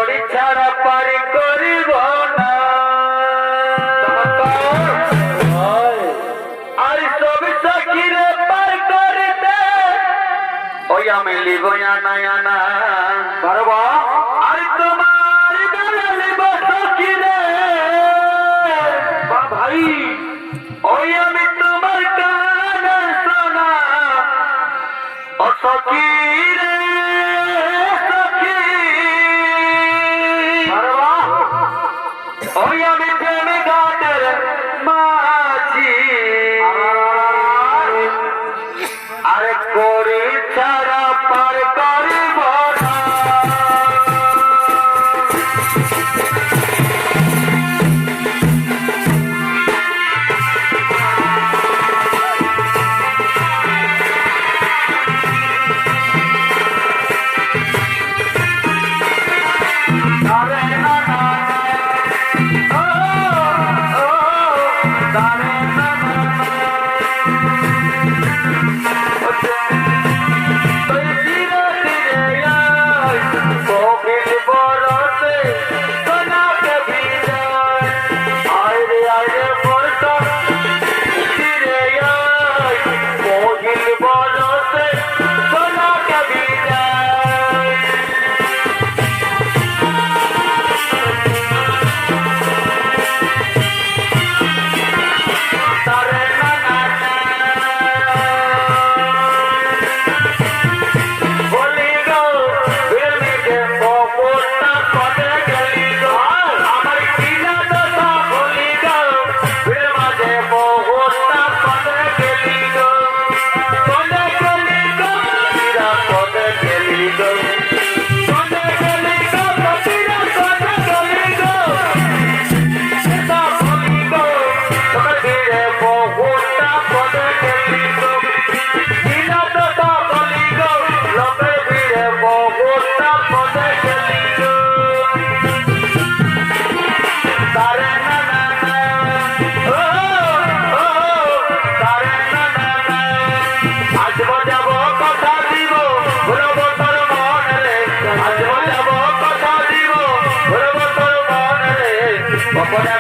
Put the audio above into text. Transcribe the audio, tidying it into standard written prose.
করি ছাড়া পারি করিব না আর সব সখিরে পার করিতে ওই আমি লিব আনা আনা বারবা আর তোমার বেলা লিব সখিরে বা ভাই ওই আমি তোমার কানে শোনা ও সখিরে সখি বারবা ওই আমি প্রেমী ঘাটের মাঝি আরে করি ছাড়া পার করিব না আরে না না ও ও আরে না না তুই ধীরে ধীরে আয় কোকিল বরসে সোনাকে ভিজায় আয় রে বর্ষা ধীরে আয় কোকিল বরসে সোনাকে ভিজায় তারে না না না বলি গো প্রেমিকে পপটা পদে গেলি গো আমার কিনা দশা বলি গো প্রেমাজে পপটা পদে গেলি গো পদে গেলি গো কিরা পদে গেলি গো পদে গেলি গো কিরা পদে গেলি গো এটা বলি গো তোমার ঘিরে পপটা পদে গেলি গো কিনা দশা বলি গো লোকে ভিড়ে পপটা পদে গেলি গো তারে না না না ও ও তারে না না না আসব যাব কথা দিব ভুলব তোর মনে রে আসব যাব কথা দিব ভুলব তোর মনে রে গোপনে